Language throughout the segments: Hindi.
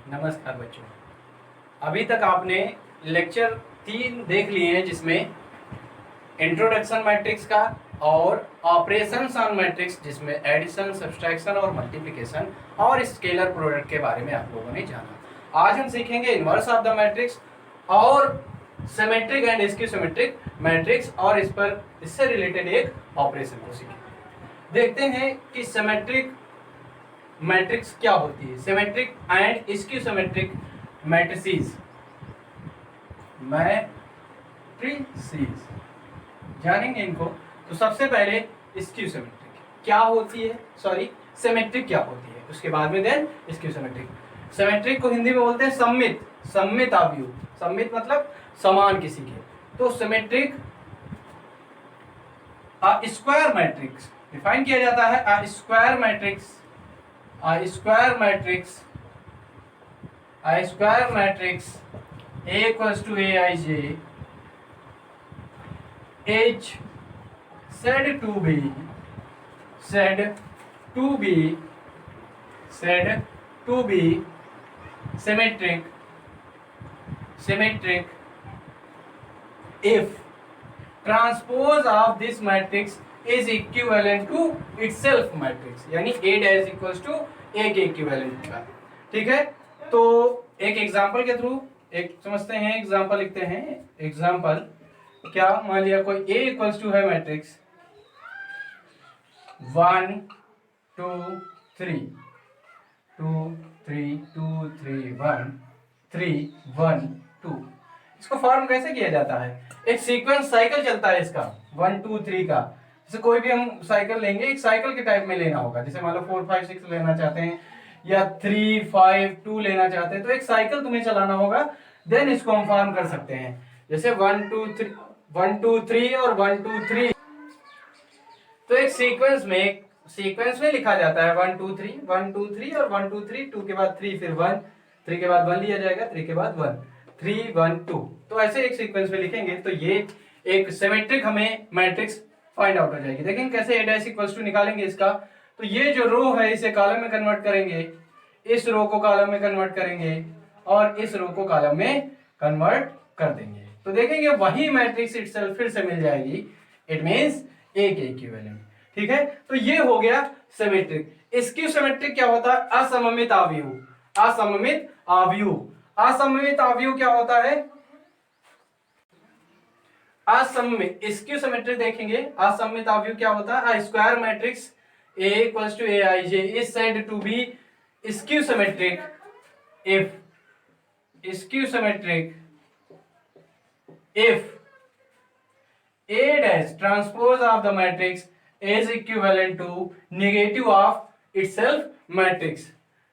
नमस्कार बच्चों। अभी तक आपने लेक्चर 3 देख लिए हैं, जिसमें इंट्रोडक्शन मैट्रिक्स का और ऑपरेशंस ऑन मैट्रिक्स, जिसमें एडिशन, सब्सट्रैक्शन और मल्टीप्लिकेशन और स्केलर प्रोडक्ट के बारे में आप लोगों ने जाना। आज हम सीखेंगे इनवर्स ऑफ द मैट्रिक्स और symmetric and skew symmetric matrix, और इससे रिलेटेड एक ऑपरेशन को सीखेंगे। देखते हैं कि सिमेट्रिक मैट्रिक्स क्या होती है। Symmetric and skew symmetric matrices जानेंगे इनको। तो सबसे पहले स्क्यू सिमेट्रिक क्या होती है, सिमेट्रिक क्या होती है, उसके बाद में देन स्क्यू सिमेट्रिक। सिमेट्रिक को हिंदी में बोलते हैं सममित, सममित आव्यूह। सममित मतलब समान किसी के। तो सिमेट्रिक स्क्वायर मैट्रिक्स डिफाइन किया जाता है। Square matrix A square matrix A equals to Aij is said to be symmetric if transpose of this matrix is equivalent to itself matrix, यानी A dash equals to A के इक्विवेलेंट का। ठीक है, तो एक एग्जांपल के थ्रू एक समझते हैं, एग्जांपल लिखते हैं। एग्जांपल क्या, मान लिया कोई A इक्वल्स टू है मैट्रिक्स 1 2 3 2 3 2 3 1 3 1 2। इसको फॉर्म कैसे किया जाता है? एक सीक्वेंस साइकिल चलता है इसका 1 2 3 का। जैसे कोई भी हम साइकिल लेंगे, एक साइकिल के टाइप में लेना होगा। जैसे मान लो 4 5 6 लेना चाहते हैं या 3 5 2 लेना चाहते हैं, तो एक साइकिल तुम्हें चलाना होगा, देन इसको हम फॉर्म कर सकते हैं। जैसे 1 2 3 1 2 3 और 1 2 3। तो एक सीक्वेंस में लिखा जाता है 1 2 3 1 2 3 और 1 2 3 2 के बाद 3 फिर 1 3 के बाद 1 लिया जाएगा, 3 के बाद 1 3 1 2। तो ऐसे एक सीक्वेंस में लिखेंगे तो ये एक सिमेट्रिक हमें मैट्रिक्स फाइंड आउट हो जाएगी। देखेंगे कैसे A डैश इक्वल्स टू निकालेंगे इसका। तो ये जो रो है इसे कॉलम में कन्वर्ट करेंगे, इस रो को कॉलम में कन्वर्ट करेंगे और इस रो को कॉलम में कन्वर्ट कर देंगे। तो देखेंगे वही मैट्रिक्स इटसेल्फ फिर से मिल जाएगी। इट मींस A के इक्विवेलेंट। ठीक है, तो ये हो गया सिमेट्रिक। स्क्यू सिमेट्रिक क्या होता है? असममित आव्यूह। असममित आव्यूह, असममित आव्यूह क्या होता है? असममित स्क्यू सिमेट्रिक देखेंगे। असममित आव्यूह क्या होता है? Square matrix A equals to Aij is said to be skew symmetric if A dash transpose of the matrix is equivalent to negative of itself matrix।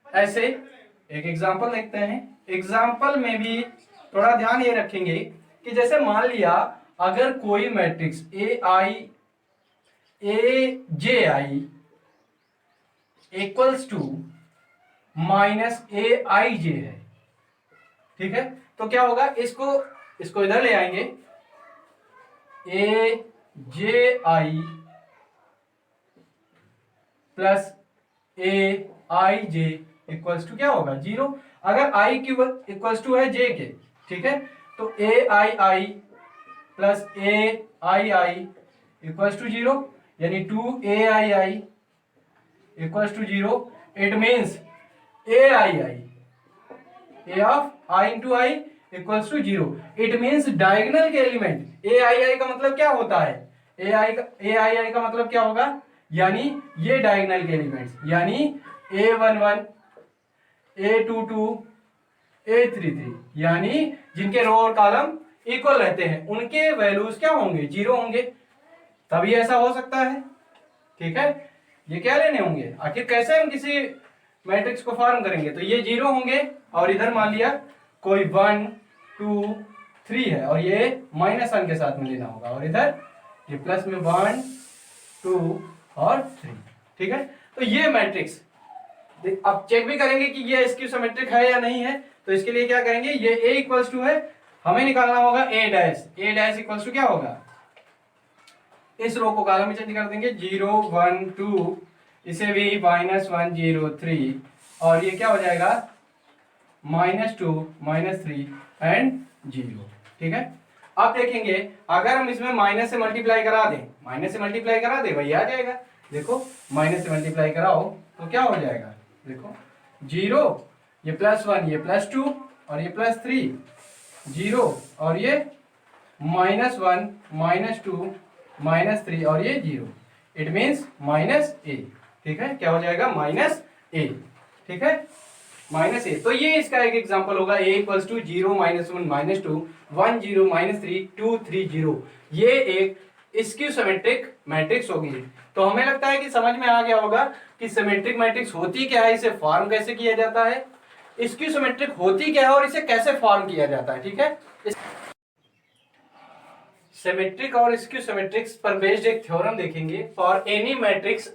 ऐसे एक एग्जांपल देखते हैं। एग्जांपल में भी थोड़ा ध्यान ये रखेंगे कि जैसे मान लिया अगर कोई matrix Aji equals to minus Aij है। ठीक है, तो क्या होगा? इसको इधर ले आएंगे। Aj plus Aij equals to क्या होगा? 0। अगर i इक्वल्स टू है j के, ठीक है, तो Aii plus Aii equals to 0, यानी 2Aii equals to 0। It means Aii A of i into I equals to 0। It means diagonal के एलिमेंट Aii का मतलब क्या होता है? Aii का मतलब क्या होगा? यानी ये डायगोनल के एलिमेंट्स, यानी A11 A22 A33, यानी जिनके रो और कॉलम इक्वल रहते हैं उनके वैल्यूज क्या होंगे? 0 होंगे। तभी ऐसा हो सकता है। ठीक है, ये क्या लेने होंगे? आखिर कैसे हम किसी मैट्रिक्स को फॉर्म करेंगे? तो ये 0 होंगे और इधर मान लिया कोई 1 2 3 है और ये -1 के साथ में लेना होगा, और इधर ये प्लस में 1 2 और 3। ठीक है, तो ये मैट्रिक्स अब चेक भी करेंगे कि ये स्क्यू सिमेट्रिक है या नहीं है। तो इसके लिए क्या करेंगे? ये A इक्वल्स टू है, हमें निकालना होगा A डैश इक्वल्स टू क्या होगा? इस रो को कॉलम में चेंज कर देंगे 0 1 2, इसे भी -1 0 3, और ये क्या हो जाएगा -2 -3 एंड 0। ठीक है, अब देखेंगे अगर हम इसमें माइनस से मल्टीप्लाई करा दें, वही आ जाएगा। देखो माइनस से मल्टीप्लाई कराओ तो क्या हो जाएगा, देखो 0, ये +1, ये +2 और ये +3, 0 और ये -1 -2 -3 और ये 0, इट मीन्स -a। ठीक है, क्या हो जाएगा, -a। ठीक है, -a। तो ये इसका एक एग्जांपल होगा, a = 0 -1 -2 1 0 -3 2 3 0। ये एक स्क्यू सिमेट्रिक मैट्रिक्स होगी। तो हमें लगता है कि समझ में आ गया होगा कि सिमेट्रिक मैट्रिक्स होती क्या है, इसे फॉर्म कैसे किया जाता है, स्क्यू सिमेट्रिक होती क्या है और इसे कैसे फॉर्म किया जाता है। ठीक है, सिमेट्रिक और स्क्यू सिमेट्रिक्स पर बेस्ड एक थ्योरम देखेंगे। For any matrix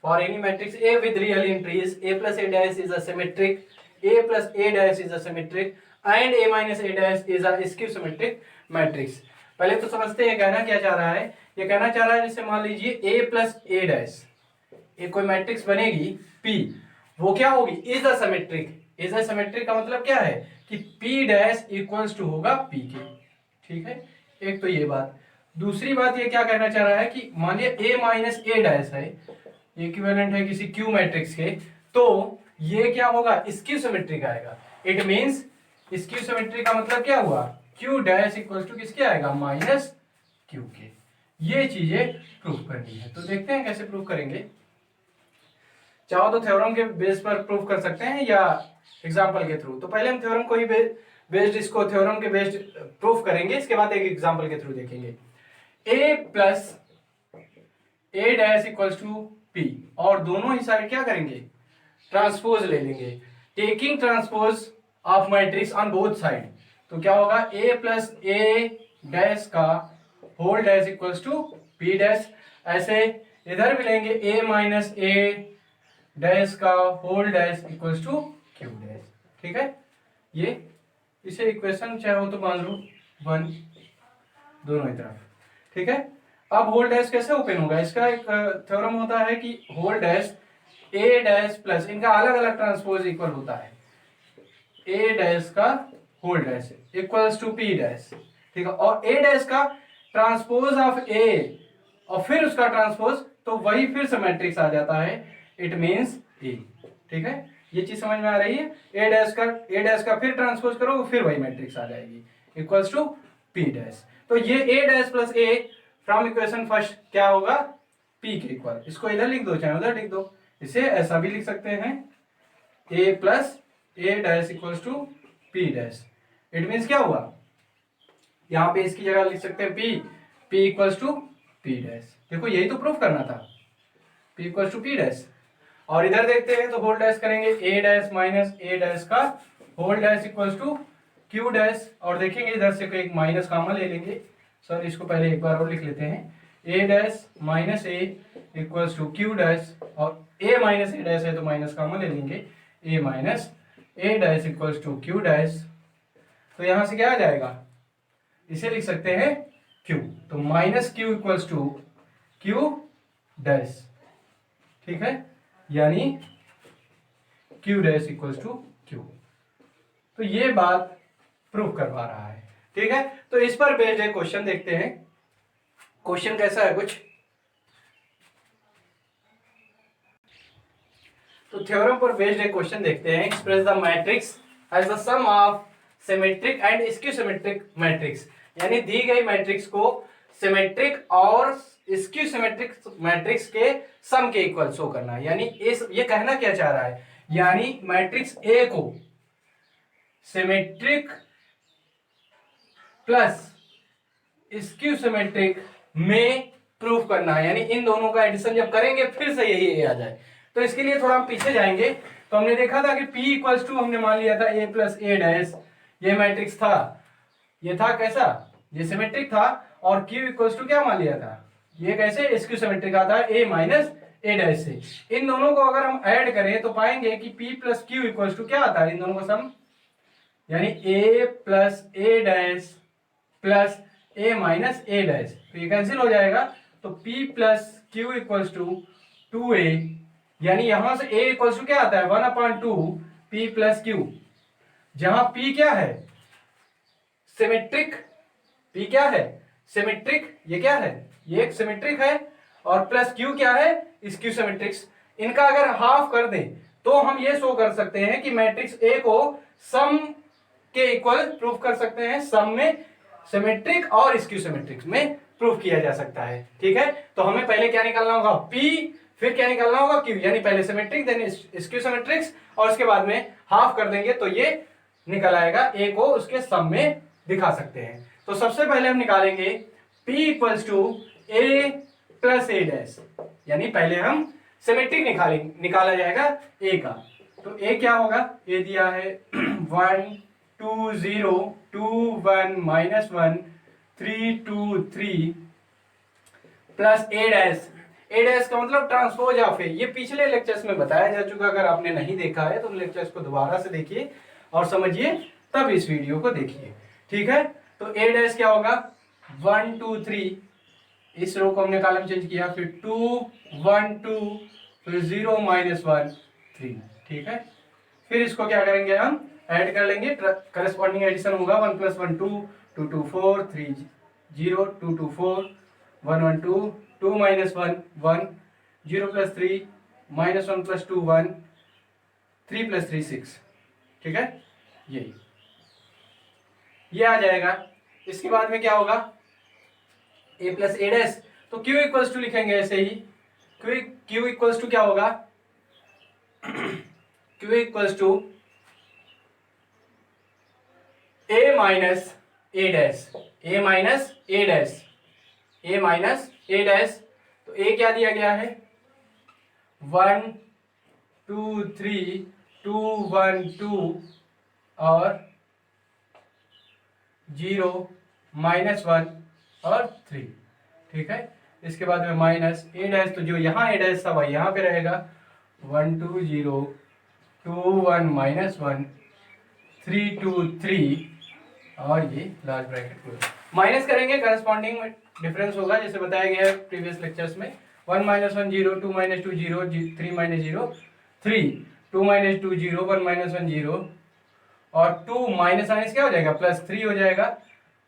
A with real entries, a plus a dash is a symmetric, a plus a dash is a symmetric and a minus a dash is a skew symmetric matrix। पहले तो समझते हैं कहना क्या चाह रहा है। ये कहना चाह रहा है जैसे मान लीजिए a plus a dash, एक कोई मैट्रिक्स बनेगी P, वो क्या होगी, is a symmetric. Is a symmetric का मतलब क्या है कि P डैश इक्वल्स टू होगा P के। ठीक है, एक तो ये बात। दूसरी बात ये क्या कहना चाह रहा है कि मान लिया a माइनस a डैश है, इक्विवेलेंट है किसी क्यू मैट्रिक्स के, तो ये क्या होगा, स्क्यू सिमेट्रिक आएगा। इट मींस स्क्यू सिमेट्रिक का मतलब क्या हुआ, क्यू डैश इक्वल टू किसके आएगा, -q के। ये चीजें प्रूफ करनी है, तो देखते हैं कैसे प्रूफ करेंगे। चाहो तो थ्योरम के बेस पर प्रूफ कर सकते हैं या एग्जांपल के थ्रू। तो पहले हम थ्योरम को ही बेस्ड इसको थ्योरम के बेस्ड प्रूफ करेंगे, इसके बाद एक एग्जांपल के थ्रू देखेंगे। a plus a dash equals to p, और दोनों ही साइड क्या करेंगे, ट्रांसपोज ले लेंगे, taking transpose of matrix on both side. तो क्या होगा, a प्लस a डैश का whole dash equals to p dash. ऐसे इधर भी लेंगे a माइनस a डैश का whole dash equals to q dash. ठीक है, ये इसे इक्वेशन चाहे हो तो मान लो 1 दोनों ही तरफ। ठीक है, अब होल डैश कैसे ओपन होगा, इसका एक थ्योरम होता है कि whole dash a dash plus, इनका अलग अलग ट्रांसपोज इक्वल होता है, a डैश का whole dash equals to p dash. ठीक है, और a डैश का ट्रांसपोज ऑफ a और फिर उसका ट्रांसपोज, तो वही फिर से मैट्रिक्स आ जाता है, इट मींस a। ठीक है, ये चीज समझ में आ रही है। a डैश का फिर ट्रांसपोज करो, फिर वही मैट्रिक्स आ जाएगी इक्वल्स टू p डैश। तो ये a dash plus a from equation first क्या होगा, p के इक्वल। इसको इधर लिख दो चाहे उधर लिख दो, इसे ऐसा भी लिख सकते हैं, a plus a dash equals to p dash. It means क्या हुआ, यहाँ पे इसकी जगह लिख सकते हैं p equals to p dash. देखो यही तो प्रूफ करना था, p equals to p dash. और इधर देखते हैं तो होल डैश करेंगे, a dash minus a dash का whole dash equals to q dash, और देखेंगे इधर से एक माइनस कॉमन ले लेंगे। सर इसको पहले एक बार और लिख लेते हैं, a dash minus a equals to q dash, और a माइनस a डैश है तो माइनस कॉमन ले लेंगे, a minus a dash equals to q dash. तो यहां से क्या आ जाएगा, इसे लिख सकते हैं q, तो minus q equals to q dash. ठीक है, यानी q dash equals to q। तो ये बात प्रूफ करवा रहा है। ठीक है, तो इस पर बेस्ड एक क्वेश्चन देखते हैं। क्वेश्चन कैसा है कुछ, तो थ्योरम पर बेस्ड एक क्वेश्चन देखते हैं। Express the matrix as the sum of symmetric and skew symmetric matrix, यानी दी गई मैट्रिक्स को सिमेट्रिक और स्क्यू सिमेट्रिक मैट्रिक्स के सम के इक्वल शो करना है। यानी ये कहना क्या चाह रहा है, यानी मैट्रिक्स ए को सिमेट्रिक प्लस स्क्यू सिमेट्रिक में प्रूफ करना है, यानी इन दोनों का एडिशन जब करेंगे फिर से यही आ जाए। तो इसके लिए थोड़ा हम पीछे जाएंगे। तो हमने देखा था कि P इक्वल्स टू हमने मान लिया था a प्लस a डैश, ये मैट्रिक्स था, ये था कैसा, ये सिमेट्रिक था, और Q इक्वल्स टू क्या मान लिया था, ये कैसे स्क्यू सिमेट्रिक आता है a माइनस a डैश से। इन दोनों को अगर हम ऐड करें तो पाएंगे कि P plus Q equals to क्या आता है, इन दोनों का सम, यानी a plus a dash plus a minus a dash, तो ये कैंसिल हो जाएगा। तो P plus Q equals to 2a, यानी यहां से a इक्वल्स टू क्या आता है 1/2 P प्लस Q, जहां P क्या है, सिमेट्रिक, P क्या है सिमेट्रिक, ये क्या है, ये एक सिमेट्रिक है, और प्लस Q क्या है, स्क्यू सिमेट्रिक्स। इनका अगर हाफ कर दें तो हम ये शो कर सकते हैं कि मैट्रिक्स A को सम के इक्वल प्रूफ कर सकते हैं, सम में सिमेट्रिक और स्क्यू सिमेट्रिक में प्रूफ किया जा सकता है। ठीक है, तो हमें पहले क्या निकालना होगा, P, फिर क्या निकालना होगा, Q, यानी पहले सिमेट्रिक देन स्क्यू सिमेट्रिक्स, और उसके बाद में हाफ कर देंगे तो ये निकल आएगा, A को उसके सम में दिखा सकते हैं। तो सबसे पहले हम निकालेंगे P equals to A plus A dash, यानी पहले हम सिमेट्रिक निकाला जाएगा A का। तो A क्या होगा, A दिया है 1 2 0 2 1 minus 1 3 2 3 plus A dash, A dash का मतलब ट्रांसपोज ऑफ A, ये पिछले लेक्चर्स में बताया जा चुका, अगर आपने नहीं देखा है तो लेक्चर्स को दोबारा से देखिए और समझिए, तब इस वीडियो को देखिए। ठीक है, तो A डैश क्या होगा 1 2 3, इस रो को हमने कॉलम चेंज किया, फिर 2 1 2, फिर 0 माइनस 1 3। ठीक है, फिर इसको क्या करेंगे, हम ऐड कर लेंगे, करस्पॉन्डिंग एडिशन होगा, 1 plus 1 2 2 2 4 3 0 2 2 4 1 1 2 2 minus 1 1 0 plus 3 minus 1 plus 2 1 3 plus 3 6। ठीक है, यही ये आ जाएगा। इसके बाद में क्या होगा, A प्लस A डैश, तो Q इक्वल्स टू लिखेंगे ऐसे ही, Q इक्वल्स टू क्या होगा Q equals to A minus A dash, A minus A dash, A minus A dash. तो A क्या दिया गया है 1 2 3 2 1 2 और 0 माइनस 1 और 3। ठीक है, इसके बाद में माइनस A डैश, तो जो यहाँ A डैश था वही यहाँ पे रहेगा, 1 2 0 2 1 माइनस 1 3 2 3 और ये लार्ज ब्रैकेट माइनस करेंगे, करस्पॉन्डिंग में डिफरेंस होगा जैसे बताया गया है प्रीवियस लेक्चर्स में, 1 minus 1 0 2 minus 2 0 3 minus 0 3 2 minus 2 0 1 minus 1 0 और 2 माइनस माइनस क्या हो जाएगा प्लस 3 हो जाएगा,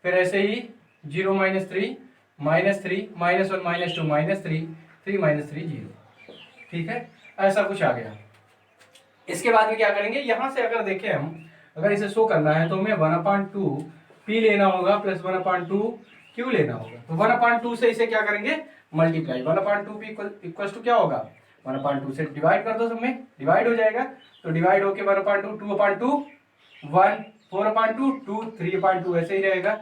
फिर ऐसे ही 0 minus 3 minus 3 minus 1 minus 2 minus 3 3 minus 3 0। ठीक है, ऐसा कुछ आ गया। इसके बाद में क्या करेंगे, यहां से अगर देखें हम, अगर इसे शो करना है तो हमें 1/2 P लेना होगा प्लस 1/2 Q लेना होगा। तो 1/2 से इसे क्या करेंगे मल्टीप्लाई, 1/2 P इक्वल्स टू क्या होगा 1/2 से डिवाइड कर दो, सब में डिवाइड हो जाएगा, तो डिवाइड होके 1/2 2/2 1 4/2 2 3/2 ऐसे ही रहेगा,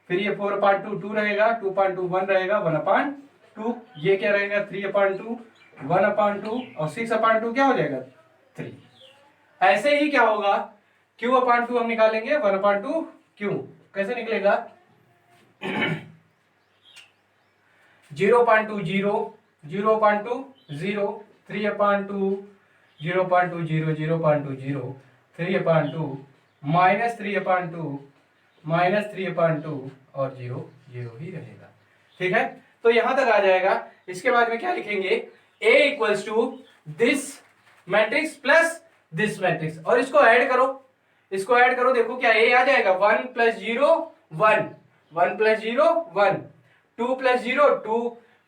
फिर ये 4/2 2 रहेगा 2/2 1 रहेगा 1/2, ये क्या रहेगा 3/2 1/2 और 6/2 क्या हो जाएगा 3। ऐसे ही क्या होगा Q/2 हम निकालेंगे 1/2 Q, कैसे निकलेगा 0/2 0 0/2 0 3/2 0/2 0 0/2 0 3/2 माइनस 3/2 माइनस 3/2 और 0 0 ही रहेगा। ठीक है, तो यहां तक आ जाएगा। इसके बाद में क्या लिखेंगे, A equals to this matrix plus this matrix, और इसको ऐड करो, इसको ऐड करो, देखो क्या A आ जाएगा 1 plus 0 1 1 plus 0 1 2 plus 0 2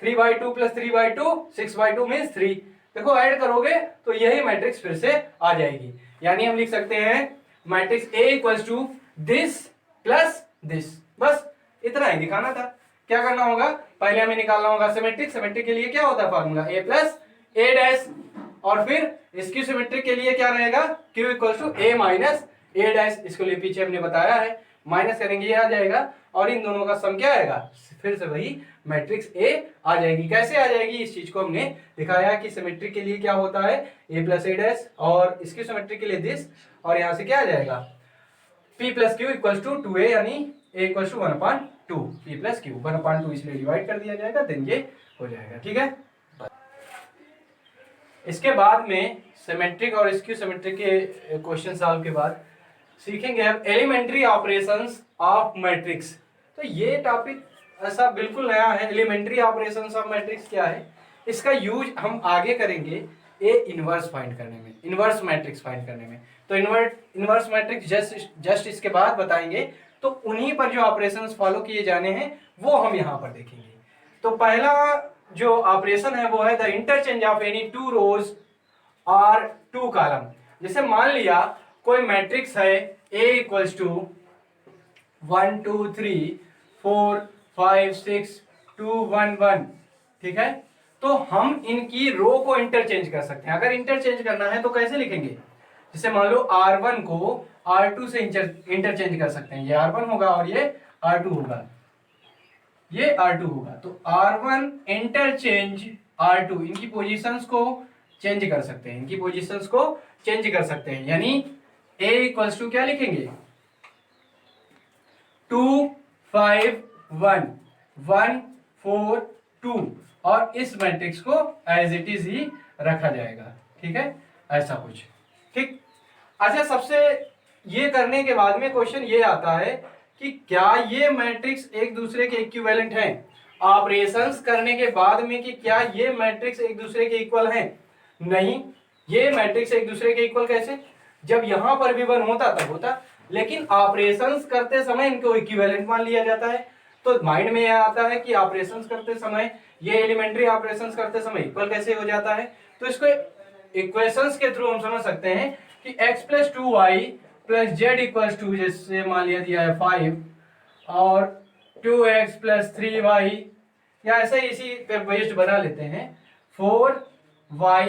3/2 plus 3/2 6/2 means 3। देखो ऐड करोगे तो यही मैट्रिक्स फिर से आ जाएगी, यानी हम लिख सकते हैं matrix A equals to this plus this. बस इतना ही दिखाना था। क्या करना होगा, पहले हमें निकालना होगा सिमेट्रिक, सिमेट्रिक के लिए क्या होता है formula A plus A dash, और फिर स्क्यू सिमेट्रिक के लिए क्या रहेगा Q equals to A minus A dash, इसके लिए पीछे हमने बताया है, माइनस करेंगे ये आ जाएगा, और इन दोनों का सम क्या आएगा फिर से वही मैट्रिक्स A आ जाएगी। कैसे आ जाएगी, इस चीज को हमने दिखाया कि सिमेट्रिक के लिए क्या होता है A प्लस A डैश, और स्क्यू सिमेट्रिक के लिए दिस, और यहाँ से क्या आ जाएगा P plus Q equals to 2A, यानी A equals to 1/2 P plus Q, 1/2 इसलिए डिवाइड कर दिया जाएगा, देन ये हो जाएगा। ठीक है, इसके बाद में सिमेट्रिक और स्क्यू सिमेट्रिक के क्वेश्चन सॉल्व के बाद सीखेंगे हम एलिमेंट्री ऑपरेशंस ऑफ मैट्रिक्स। तो ये टॉपिक ऐसा बिल्कुल नया है, एलिमेंट्री ऑपरेशंस ऑफ मैट्रिक्स क्या है, इसका यूज हम आगे करेंगे ए इनवर्स फाइंड करने में, इनवर्स मैट्रिक्स फाइंड करने में। तो इनवर्स मैट्रिक्स जस्ट इसके बाद बताएंगे। तो उन्हीं पर जो ऑपरेशंस फॉलो किए जाने हैं वो हम यहाँ पर देखेंगे। तो पहला जो ऑपरेशन है वो है the interchange of any two rows और टू कॉलम। जैसे मान लिया कोई मैट्रिक्स है A इक्वल्स टू 1 2 3 4 5 6 2 1 1, ठीक है। तो हम इनकी रो को इंटरचेंज कर सकते हैं। अगर इंटरचेंज करना है तो कैसे लिखेंगे? जैसे मान लो R1 को R2 से इंटरचेंज कर सकते हैं। ये R1 होगा और ये R2 होगा, ये R2 होगा। तो R1 इंटरचेंज R2, इनकी पोजीशंस को चेंज कर सकते हैं, इनकी पोजीशंस को चेंज कर सकते हैं। यानी A इक्वल्स टू क्या लिखेंगे? 2 5 1 1 4 2, और इस मैट्रिक्स को एज इट इज ही रखा जाएगा, ठीक है, ऐसा कुछ, ठीक। अच्छा, सबसे ये करने के बाद में क्वेश्चन ये आता है कि क्या ये मैट्रिक्स एक दूसरे के इक्विवेलेंट हैं? ऑपरेशंस करने के बाद में कि क्या ये मैट्रिक्स एक दूसरे के इक्वल हैं? नहीं, ये मैट्रिक्स एक दूसरे के इक्वल कैसे? जब यहां पर भी 1 होता तब होता, लेकिन ऑपरेशंस करते समय इनको इक्विवेलेंट मान लिया जाता है। तो माइंड में यह आता है कि ऑपरेशंस करते समय, ये एलिमेंट्री ऑपरेशंस करते समय इक्वल कैसे हो जाता है? तो इसको इक्वेशंस के थ्रू हम समझ सकते हैं कि x + 2y + z = 2, जैसे मान लिया दिया है 5, और 2x + 3y, या ऐसे इसी पे बेस्ड बना लेते हैं 4y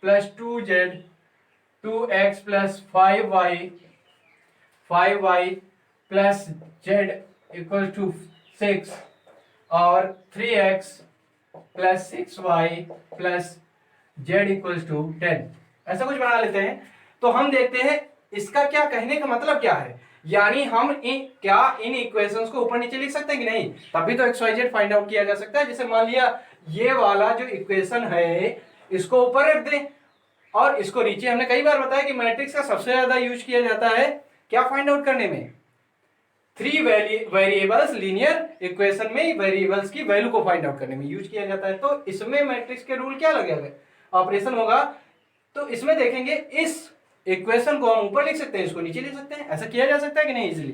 + 2z, 2x + 5y, 5y + z = 6, और 3x + 6y + z = 10, ऐसा कुछ बना लेते हैं। तो हम देखते हैं इसका क्या कहने का मतलब क्या है। यानी हम इन इक्वेशंस को ऊपर नीचे लिख सकते हैं कि नहीं? तभी तो XYZ फाइंड आउट किया जा सकता है। जैसे मान लिया ये वाला जो इक्वेशन है इसको ऊपर रख दें और इसको नीचे। हमने कई बार बताया कि मैट्रिक्स का सबसे ज्यादा यूज किया जाता है क्या फाइंड आउट करने में? 3 वेरिएबल्स लीनियर इक्वेशन में वेरिएबल्स की वैल्यू को फाइंड आउट करने में यूज किया जाता है। तो इसमें मैट्रिक्स के रूल क्या लगेगा, ऑपरेशन होगा। तो इसमें देखेंगे इस इक्वेशन को हम ऊपर लिख सकते हैं, इसको नीचे लिख सकते हैं। ऐसा किया जा सकता है कि नहीं? इजीली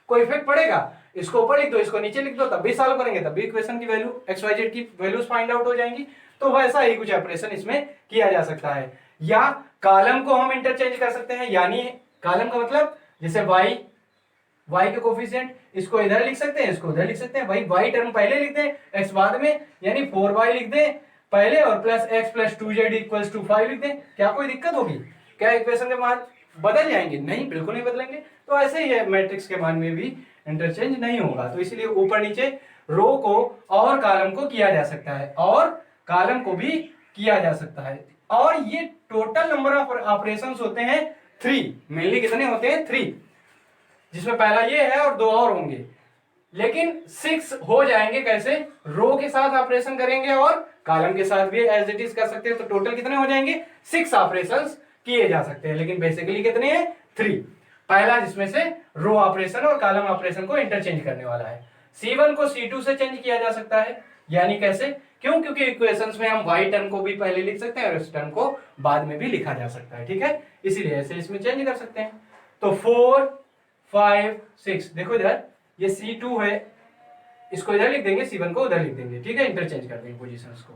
कोई इफेक्ट पड़ेगा? इसको ऊपर लिख दो, इसको नीचे लिख दो, तब भी सॉल्व करेंगे, तब भी इक्वेशन की वैल्यू XYZ की वैल्यूज फाइंड आउट हो जाएंगी। तो वैसा ही कुछ ऑपरेशन इसमें किया जा सकता है। या कॉलम को हम इंटरचेंज कर सकते हैं। यानी कॉलम का मतलब जैसे y के कोफिशिएंट, इसको इधर लिख सकते हैं, इसको उधर लिख सकते हैं। भाई y टर्म पहले लिख दें, x बाद में, यानी 4y लिख दें पहले और +x + 2z = 5 लिख दें। क्या कोई दिक्कत होगी? क्या इक्वेशन के मान बदल जाएंगे? नहीं, बिल्कुल नहीं बदलेंगे। तो ऐसे ही है, मैट्रिक्स के मान में भी इंटरचेंज नहीं होगा। तो इसलिए ऊपर नीचे रो को और कॉलम को किया जा सकता है, और कॉलम को भी किया जा सकता है। और ये टोटल नंबर ऑफ ऑपरेशंस होते हैं 3। मेनली कितने होते हैं? 3, जिसमें पहला ये है और 2 और होंगे। लेकिन 6 हो जाएंगे कैसे? रो के साथ ऑपरेशन करेंगे और कॉलम के साथ भी एज इट इज कर सकते हैं। तो टोटल कितने हो जाएंगे? 6 ऑपरेशंस किए जा सकते हैं। लेकिन बेसिकली कितने हैं? 3। पहला जिसमें से रो ऑपरेशन और कॉलम ऑपरेशन को इंटरचेंज करने वाला है। C1 को C2 से चेंज किया जा सकता है। यानी कैसे? क्यों? क्योंकि इक्वेशंस में हम y टर्म को भी पहले लिख सकते हैं और इस टर्म को बाद में भी लिखा जा सकता है, ठीक है। इसीलिए ऐसे इसमें चेंज कर सकते हैं। तो 4 5 6, देखो इधर ये C2 है, इसको इधर लिख देंगे, C1 को उधर लिख देंगे, ठीक है। इंटरचेंज कर देंगे पोजीशंस को।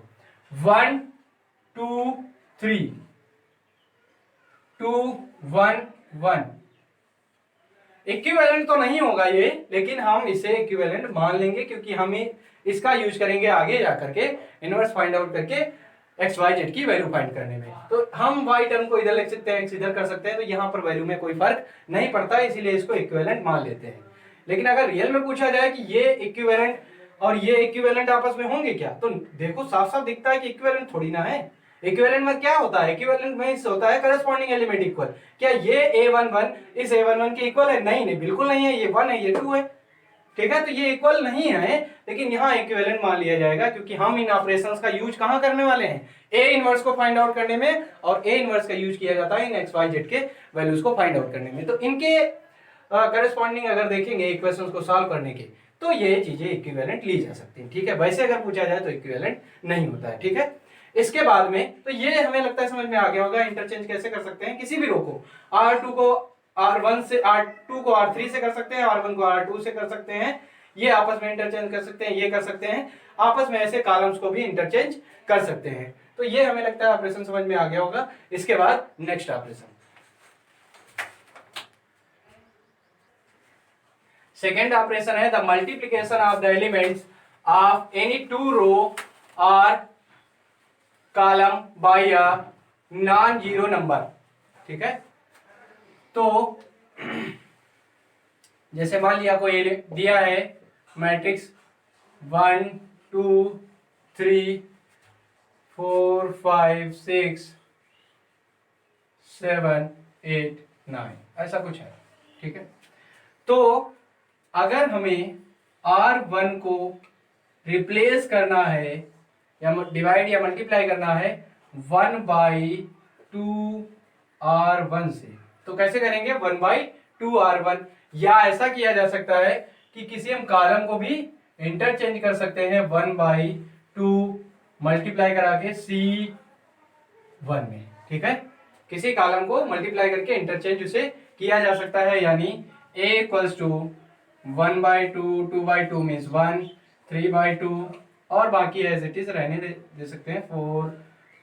1 2 3 2 1 1। इक्विवेलेंट तो नहीं होगा ये, लेकिन हम इसे इक्विवेलेंट मान लेंगे, क्योंकि हम इसका यूज करेंगे आगे जाकर के इनवर्स फाइंड आउट करके XYZ की वैल्यू फाइंड करने में। तो हम y टर्म को इधर लिख सकते हैं, x इधर कर सकते हैं, तो यहाँ पर वैल्यू में कोई फर्क नहीं पड़ता, इसीलिए इसको इक्विवेलेंट मान लेते हैं। लेकिन अगर रियल में पूछा जाए कि ये इक्विवेलेंट और ये इक्विवेलेंट आपस में होंगे क्या, तो देखो साफ साफ दिखता है कि इक्विवेलेंट थोड़ी ना है। इक्विवेलेंट में क्या होता है? इक्विवेलेंट में इस होता है करस्पॉन्डिंग एलिमेंट इक्वल। क्या ये A11 इस A11 के इक्वल है? नहीं, बिल्कुल नहीं है। ये 1 है, ये 2 है, ठीक है। तो ये इक्वल नहीं है, लेकिन यहाँ इक्विवेलेंट मान लिया जाएगा, क्योंकि हम इन ऑपरेशंस का यूज कहाँ करने वाले हैं? A इनवर्स को फाइंड आउट करने में, और A इनवर्स का यूज किया जाता है इन XYZ के वैल्यूज को फाइंड आउट करने में। तो इनके करस्पॉन्डिंग अगर देखेंगे इक्वेशंस को सॉल्व करने के, तो ये चीजें इक्विवेलेंट ली जा सकती हैं, ठीक है। वैसे अगर पूछा जाए तो इक्विवेलेंट नहीं होता है, ठीक है। इसके बाद में तो ये हमें लगता है समझ में आ गया होगा इंटरचेंज कैसे कर सकते हैं किसी भी रो को। R2 को R1 से, R2 को R3 से कर सकते हैं, R1 को R2 से कर सकते हैं, ये आपस में इंटरचेंज कर सकते हैं, ये कर सकते हैं, आपस में ऐसे कॉलम्स को भी इंटरचेंज कर सकते हैं। तो ये हमें लगता है ऑपरेशन समझ में आ गया होगा। इसके बाद नेक्स्ट ऑपरेशन, सेकेंड ऑपरेशन है the multiplication of the elements of any two row और column by a non zero number. ठीक है, तो जैसे मान लिया कोई दिया है मैट्रिक्स 1 2 3 4 5 6 7 8 9 ऐसा कुछ है। ठीक है, तो अगर हमें R1 को रिप्लेस करना है या डिवाइड या मल्टीप्लाई करना है 1/2R1 से, तो कैसे करेंगे 1/2R1, या ऐसा किया जा सकता है कि किसी हम कॉलम को भी इंटरचेंज कर सकते हैं 1/2 मल्टीप्लाई करा के C1 में। ठीक है, किसी कॉलम को मल्टीप्लाई करके इंटरचेंज उसे किया जा सकता है, यानी A इक्वल्स टू 1/2 2/2 मीन्स 1 3/2 और बाकी एज इट इज रहने दे सकते हैं 4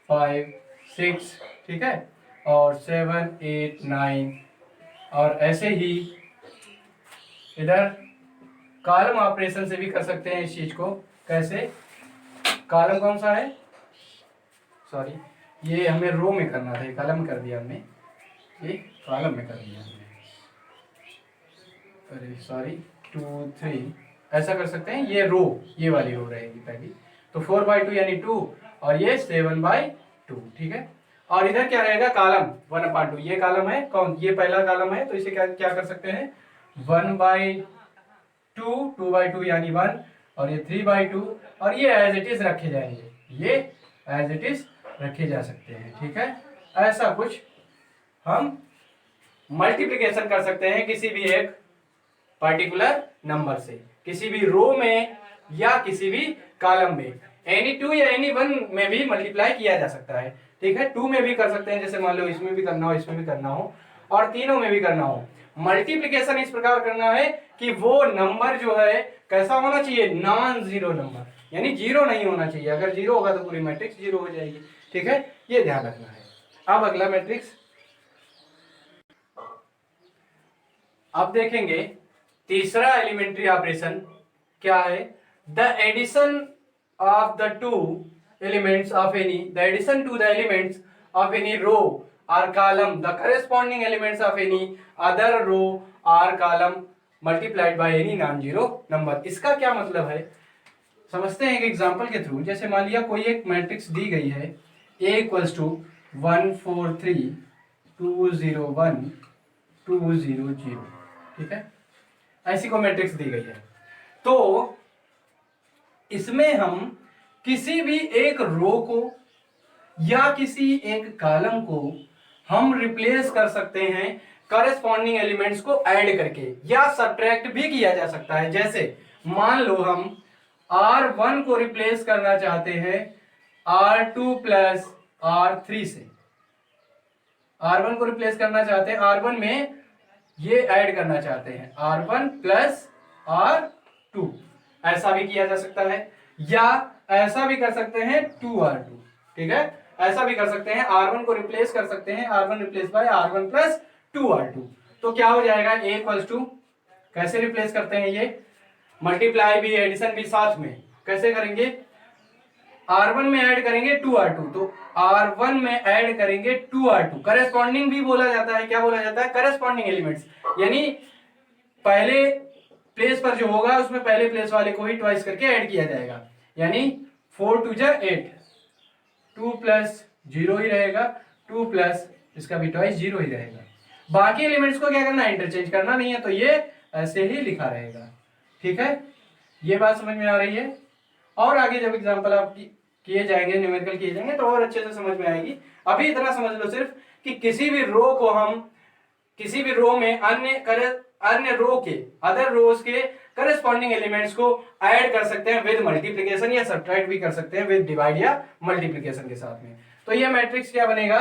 5 6। ठीक है, और 7 8 9 और ऐसे ही इधर कॉलम ऑपरेशन से भी कर सकते हैं इस चीज को। कैसे, कॉलम कौन सा है, सॉरी ये हमें रो में करना था, कॉलम कर दिया हमने, ये कॉलम में कर दिया हमने, अरे सॉरी 2 3 ऐसा कर सकते हैं, ये रो ये वाली रो रहेगी पहली, तो 4/2 यानी 2 और ये 7/2। ठीक है, और इधर क्या रहेगा कॉलम 1/2, ये कॉलम है कौन, ये पहला कॉलम है, तो इसे क्या क्या कर सकते हैं 1/2 2/2 यानी 1 और ये 3/2 और ये एज इट इज रखे जाएंगे, ये एज इट इज रखे जा सकते हैं। ठीक है, ऐसा कुछ हम मल्टीप्लिकेशन कर सकते हैं किसी भी एक पर्टिकुलर नंबर से, किसी भी रो में या किसी भी कॉलम में, एनी 2 या एनी 1 में भी मल्टीप्लाई किया जा सकता है। ठीक है, 2 में भी कर सकते हैं, जैसे मान लो इसमें भी करना हो, इसमें भी करना हो और तीनों में भी करना हो। मल्टीप्लिकेशन इस प्रकार करना है कि वो नंबर जो है कैसा होना चाहिए, नॉन जीरो नंबर, यानी जीरो नहीं होना चाहिए, अगर जीरो होगा तो पूरी मैट्रिक्स जीरो हो जाएगी। ठीक है, ये ध्यान रखना है। अब अगला मैट्रिक्स अब देखेंगे, तीसरा एलिमेंट्री ऑपरेशन क्या है, the addition of the two elements of any, the addition to the elements of any row और column the corresponding elements of any other row और column multiplied by any non zero number. इसका क्या मतलब है, समझते हैं एक एग्जांपल के थ्रू। जैसे मान लिया कोई एक मैट्रिक्स दी गई है A इक्वल्स टू 1 4 3 2 0 1 2 0 0। ठीक है, ऐसी को मैट्रिक्स दी गई है, तो इसमें हम किसी भी एक रो को या किसी एक कॉलम को हम रिप्लेस कर सकते हैं करेस्पॉन्डिंग एलिमेंट्स को ऐड करके, या सब्ट्रैक्ट भी किया जा सकता है। जैसे मान लो हम R1 को रिप्लेस करना चाहते हैं R2 प्लस R3 से, R1 को रिप्लेस करना चाहते हैं, R1 में ये ऐड करना चाहते हैं R1 प्लस R2, ऐसा भी किया जा सकता है, या ऐसा भी कर सकते हैं 2R2। ठीक है, ऐसा भी कर सकते हैं, R1 को रिप्लेस कर सकते हैं R1 replace by R1 plus 2R2। तो क्या हो जाएगा A इक्वल्स टू, कैसे रिप्लेस करते हैं ये, मल्टीप्लाई भी एडिशन भी साथ में, कैसे करेंगे, R1 में ऐड करेंगे 2R2, तो R1 में ऐड करेंगे 2R2, करेस्पॉन्डिंग भी बोला जाता है, क्या बोला जाता है, करेस्पॉन्डिंग एलिमेंट्स, यानी पहले प्लेस पर जो होगा उसमें पहले प्लेस वाले को ही ट्वाइस करके ऐड किया जाएगा, यानी 4 2 जा 8, 2 प्लस 0 ही रहेगा, 2 प्लस इसका भी ट्वाइस 0 ही रहेगा। बाकी एलिमेंट्स को क्या करना है, इंटरचेंज करना नहीं है, तो ये ऐसे ही लिखा रहेगा। ठीक है, ये बात समझ में आ रही है। और आगे जब एग्जांपल आप किए जाएंगे, न्यूमेरिकल किए जाएंगे, तो और अच्छे से समझ में आएगी। अभी इतना समझ लो सिर्फ कि किसी भी रो को हम किसी भी रो में अन्य रो के, अदर रोज के करस्पॉन्डिंग एलिमेंट्स को ऐड कर सकते हैं विद मल्टीप्लिकेशन या सब्ट्रैक्ट भी कर सकते हैं विद डिवाइड या मल्टीप्लिकेशन के साथ में। तो ये मैट्रिक्स क्या बनेगा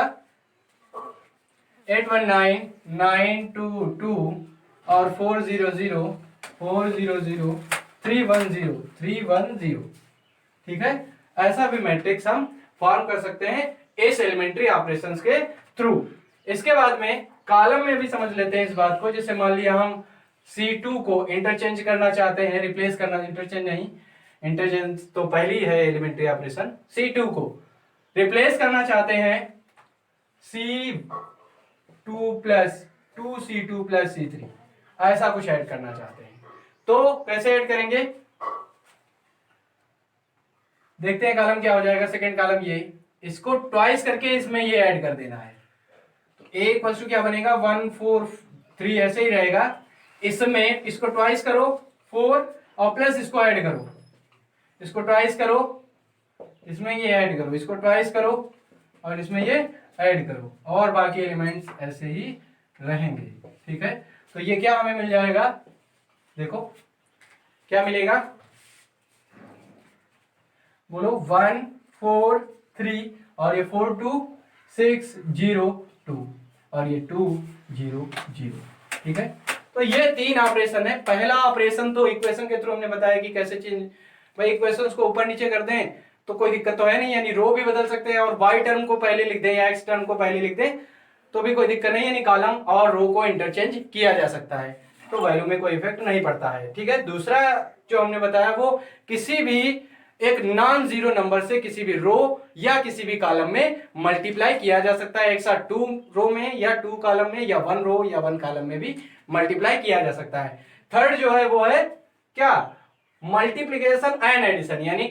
819 922 और 400 400 310 310, ठीक है। ऐसा भी मैट्रिक्स हम फॉर्म कर सकते हैं इस एलिमेंट्री ऑपरेशंस के थ्रू। इसके बाद में कॉलम में भी समझ लेते हैं इस बात को। जैसे मान लिया हम C2 को इंटरचेंज करना चाहते हैं, रिप्लेस करना, इंटरचेंज नहीं, इंटरचेंज तो पहली है एलिमेंट्री ऑपरेशन। C2 को रिप्लेस करना चाहते हैं C2 plus 2C2 plus C3, ऐसा कुछ ऐड करना चाहते हैं तो कैसे ऐड करेंगे देखते हैं। कॉलम क्या हो जाएगा, सेकेंड कॉलम ये, इसको ट्वाइस करके इसमें ये ऐड कर देना है। तो A इक्वल्स टू क्या बनेगा 1 4 3 ऐसे ही रहेगा। इसमें इसको ट्वाइस करो 4 और प्लस इसको ऐड करो, इसको ट्वाइस करो, इसमें ये ऐड करो, इसको ट्वाइस करो और इसमें ये ऐड करो, और बाकी एलिमेंट्स ऐसे ही रहेंगे, ठीक है। तो ये क्या हमें मिल जाएगा, देखो क्या मिलेगा, बोलो 1 4 3 और ये 4 2 6 0 2 और ये 2 0 0, ठीक है। तो ये तीन ऑपरेशन है। पहला ऑपरेशन तो इक्वेशन के थ्रू हमने बताया कि कैसे चेंज, भाई इक्वेशंस को ऊपर नीचे कर दें तो कोई दिक्कत तो है नहीं, यानी रो भी बदल सकते हैं और y टर्म को पहले लिख दें या x टर्म को पहले लिख दें तो भी कोई दिक्कत नहीं, यानी कॉलम और रो को इंटरचेंज किया जा सकता है, तो वैल्यू में कोई इफेक्ट नहीं पड़ता है, ठीक है। दूसरा जो हमने बताया वो किसी भी एक नॉन जीरो नंबर से किसी भी रो या किसी भी कॉलम में मल्टीप्लाई किया जा सकता है, एक साथ 2 रो में या 2 कॉलम में या 1 रो या 1 कॉलम में भी मल्टीप्लाई किया जा सकता है। थर्ड जो है वो है क्या, मल्टीप्लिकेशन एंड एडिशन, यानी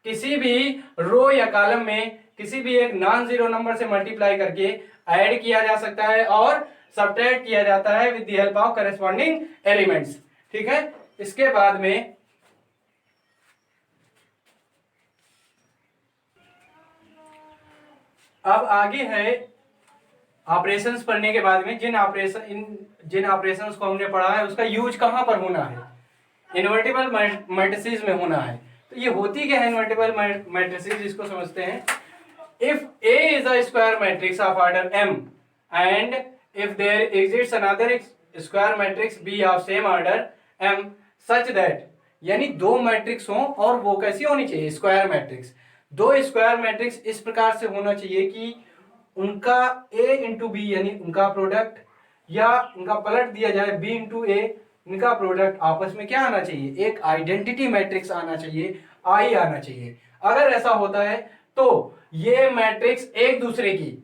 किसी भी रो या कॉलम में किसी भी एक नॉन जीरो नंबर से मल्टीप्लाई करके ऐड किया जा सकता है और सब्ट्रैक्ट किया जाता है with the help of corresponding elements, ठीक है। इसके बाद में अब आगे है ऑपरेशंस पढ़ने के बाद में जिन ऑपरेशंस को हमने पढ़ा है उसका यूज कहां पर होना है, इन्वर्टिबल मैट्रिसेस में होना है। तो ये होती क्या है इन्वर्टिबल मैट्रिसेस, इसको समझते हैं। If A is a square matrix of order m and if there exists another square matrix B of same order m such that, यानी दो मैट्रिक्स हो और वो कैसी होनी चाहिए, स्क्वायर मैट्रिक्स। दो स्क्वायर मैट्रिक्स इस प्रकार से होना चाहिए कि उनका A इंटू बी यानी उनका प्रोडक्ट या उनका पलट दिया जाए B इंटू ए, इनका प्रोडक्ट आपस में क्या आना चाहिए, एक आइडेंटिटी मैट्रिक्स आना चाहिए, I आना चाहिए। अगर ऐसा होता है तो ये मैट्रिक्स एक दूसरे की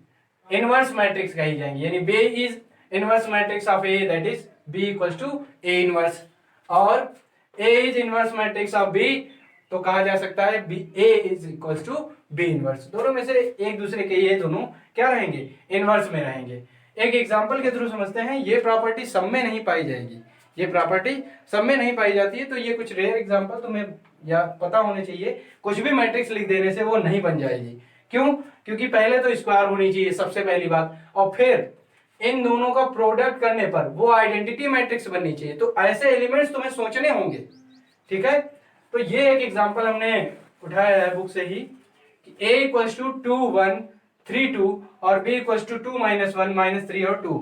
इनवर्स मैट्रिक्स कही जाएंगी, यानी B is inverse matrix of A, that is B equals to A inverse, और A is inverse matrix of B तो कहा जा सकता है A is equals to B inverse. दोनों में से एक दूसरे के ये दोनों क्या रहेंगे, इनवर्स में रहेंगे। एक एग्जांपल के थ्रू समझते हैं। ये प्रॉपर्टी सब में नहीं पाई जाएगी, ये प्रॉपर्टी सब में नहीं पाई जाती है, तो ये कुछ रेयर एग्जांपल तुम्हें या पता होने चाहिए। कुछ भी मैट्रिक्स लिख देने से वो नहीं बन जाएगी, क्यों, क्योंकि पहले तो स्क्वायर होनी चाहिए सबसे पहली बात, और फिर इन दोनों का प्रोडक्ट करने पर वो आइडेंटिटी मैट्रिक्स बननी चाहिए। तो ऐसे एलिमेंट्स तुम्हें सोचने होंगे, ठीक है। तो ये एक एग्जांपल हमने उठाया है बुक से ही कि A इक्वल्स टू 2 1 3 2 और B इक्वल्स टू 2 -1 -3 और 2।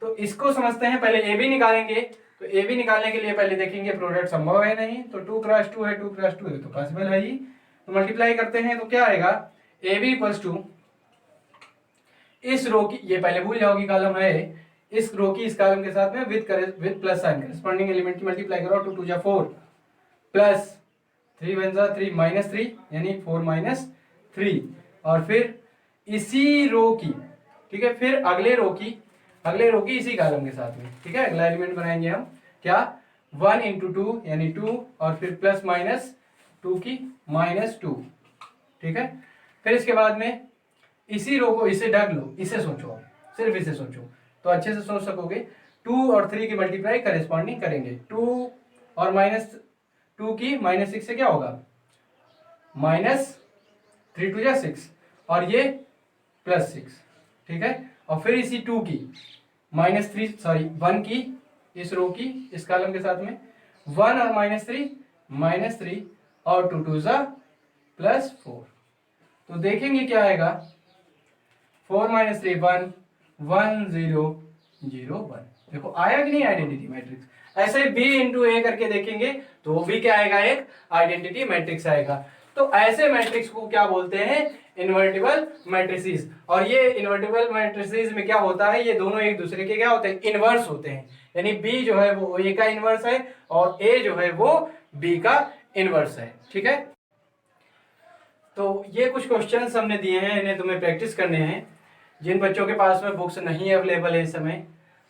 तो इसको समझते हैं, पहले A B निकालेंगे। तो A B निकालने के लिए पहले देखेंगे प्रोडक्ट संभव है नहीं, तो 2 क्रॉस 2 है, 2 क्रॉस 2 है तो पॉसिबल है ही। तो मल्टीप्लाई करते हैं तो क्या आएगा, A B इक्वल्स टू इस रो की, ये पहले भूल जाओगी कॉलम है, इस रो की इस कॉलम के साथ में with plus sign corresponding element की मल्टीप्लाई करो, 2 2 जा 4 प्लस 3 1 जा 3 -3 यानी 4 -3, और फिर इसी रो की, ठीक है, फिर अगले रो की इसी कॉलम के साथ में, ठीक है। अगला एलिमेंट बनाएंगे हम क्या, 1 × 2 यानी 2 और फिर प्लस माइनस 2 की -2, ठीक है। फिर इसके बाद में इसी रो को इसे ढक लो, इसे सोचो, सिर्फ इसे सोचो तो अच्छे से सोच सकोगे। 2 और 3 की मल्टीप्लाई करेस्पॉन्डिंग करेंगे, 2 और -2 की -6 से क्या होगा, -3 2 जा 6 और ये +6, ठीक है। और फिर इसी 2 की -3 सॉरी 1 की इस रो की इस कॉलम के साथ में 1 और -3 और 2 2 ज़ा +4। तो देखेंगे क्या आएगा, 4 - 3 1 1 0 0 1। देखो आया कि नहीं आइडेंटिटी मैट्रिक्स। ऐसे B इंटू ए करके देखेंगे तो वो भी क्या आएगा, एक आइडेंटिटी मैट्रिक्स आएगा। तो ऐसे मैट्रिक्स को क्या बोलते हैं, इन्वर्टिबल मैट्रिसेस। और ये इन्वर्टिबल मैट्रिसेस में क्या होता है, ये दोनों एक दूसरे के क्या होते हैं, इनवर्स होते हैं। यानी B जो है वो A का इनवर्स है और A जो है वो B का इनवर्स है। ठीक है, तो ये कुछ क्वेश्चंस हमने दिए हैं, इन्हें तुम्हें प्रैक्टिस करने हैं। जिन बच्चों के पास में बुक्स नहीं अवेलेबल है इस समय,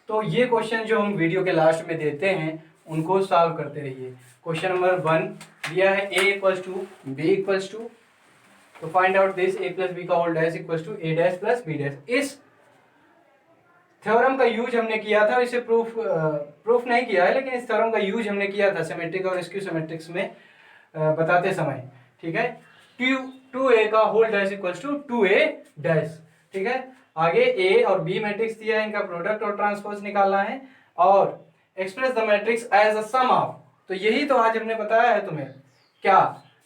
तो ये क्वेश्चन जो हम वीडियो के लास्ट में देते हैं उनको सॉल्व करते रहिए। क्वेश्चन नंबर 1 दिया है a = b = तो find out this a + b का होल डैश = a' + b'। इस थ्योरम का यूज हमने किया था, इसे प्रूफ नहीं किया है, लेकिन इस थ्योरम का यूज हमने किया था सिमेट्रिक और स्क्यू सिमेट्रिक्स में बताते समय। ठीक है, 2a का होल डैश = 2a'। ठीक है, आगे ए और बी मैट्रिक्स दिया है, इनका प्रोडक्ट और ट्रांसपोज निकालना है और express the matrix as a sum of. तो यही तो आज हमने बताया है तुम्हें, क्या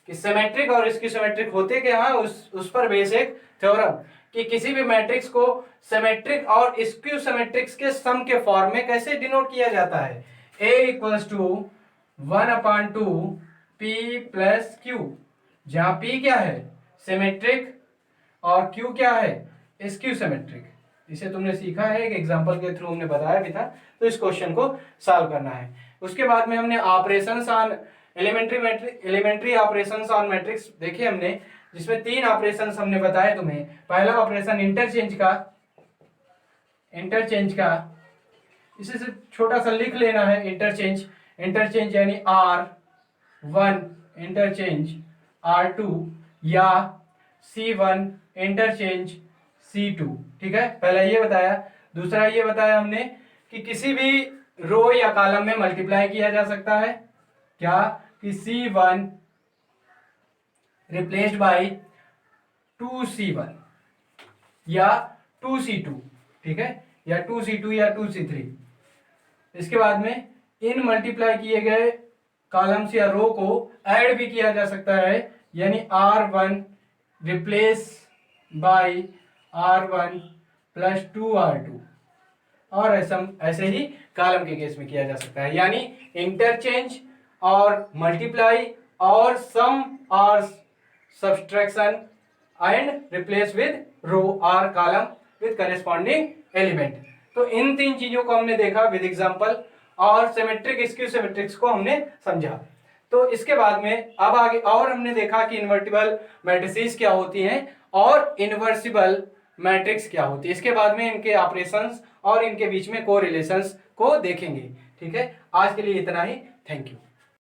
कि सिमेट्रिक और स्क्यू सिमेट्रिक होते क्या है, उस पर बेसिक थ्योरम कि किसी भी मैट्रिक्स को सिमेट्रिक और स्क्यू सिमेट्रिक्स के सम के फॉर्म में कैसे डिनोट किया जाता है। a = 1/2 p + q, जहां p क्या है, सिमेट्रिक और q क्या है, स्क्यू सिमेट्रिक। इसे तुमने सीखा है, एक एग्जांपल के थ्रू हमने बताया भी था। तो इस क्वेश्चन को सॉल्व करना है। उसके बाद में हमने operations on elementary operations on matrix देखे हमने, जिसमें 3 ऑपरेशंस हमने बताए तुम्हें। पहला ऑपरेशन इंटरचेंज का, इसे सिर्फ छोटा सा लिख लेना है, इंटरचेंज यानी R1 इंटरचेंज R2 या C1 इंटरचेंज C2। ठीक है, पहला ये बताया। दूसरा ये बताया हमने कि किसी भी रो या कॉलम में मल्टीप्लाई किया जा सकता है, क्या कि C1 रिप्लेस्ड बाय 2C1 या 2C2। ठीक है, या 2C2 या 2C3। इसके बाद में इन मल्टीप्लाई किए गए कॉलम्स या रो को ऐड भी किया जा सकता है, यानी R1 replace by R1 + 2R2। और ऐसे ही कॉलम के केस में किया जा सकता है, यानी इंटरचेंज और मल्टीप्लाई और सम और सब्सट्रैक्शन एंड रिप्लेस विद रो और कॉलम विद करेस्पॉन्डिंग एलिमेंट। तो इन 3 चीजों को हमने देखा विद एग्जांपल, और सिमेट्रिक स्क्यू सिमेट्रिक्स को हमने समझा। तो इसके बाद में अब आगे और हमने देखा कि इन्वर्टिबल मैट्रिसेस क्या होती हैं और इनवर्सिबल मैट्रिक्स क्या होती है। इसके बाद में इनके ऑपरेशंस और इनके बीच में कोरिलेशंस को देखेंगे। ठीक है, आज के लिए इतना ही। Thank you.